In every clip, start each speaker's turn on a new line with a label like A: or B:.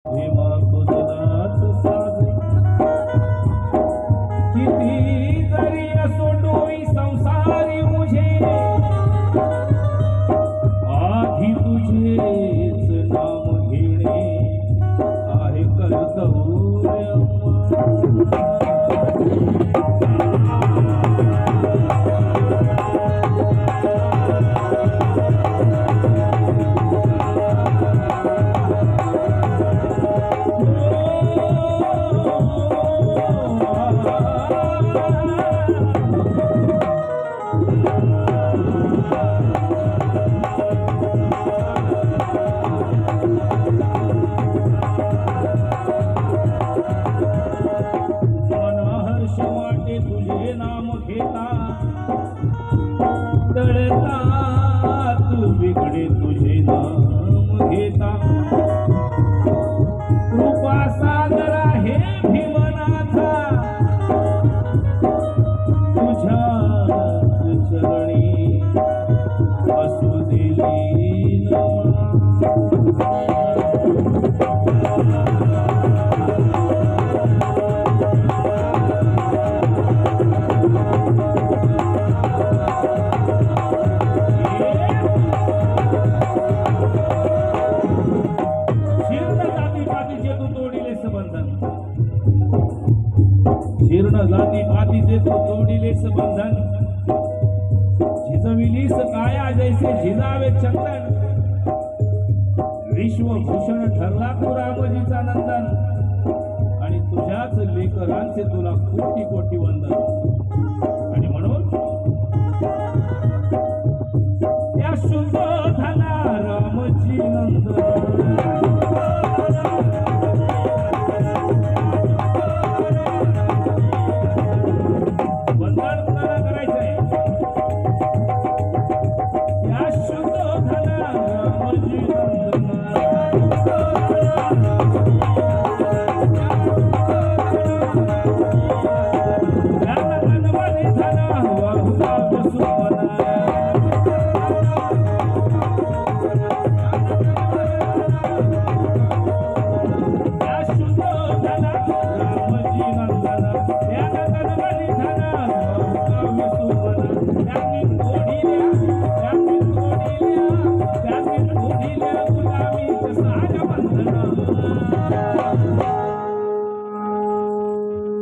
A: भीमा कुजनाच साजे किती जरी असो डोई संसारी मुझे आधी तुझेच नाम घेणे आहे कर्तव्य तुझे नाम घेता तळतात बिगडे तुझे नाम घेता कृपा सागरा हे भीमनाथा तुझ्याच चरणी असू दिली नमा जीर्ण जाती पातीचे तू तोडिलेस बंधन झिजविलीस काया जैसे झिजावे चंदन विश्वभूषण ठरला तू रामजीचा नंदन आणि तुझ्याच लेकरांचे तुला कोटी कोटी वंदन आणि म्हणून त्या सुबोधना रामजी नंदन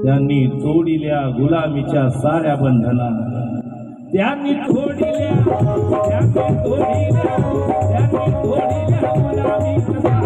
A: त्यांनी तोडिल्या गुलामीच्या साऱ्या बंधना त्यांनी तोडिल्या गुलामीच्या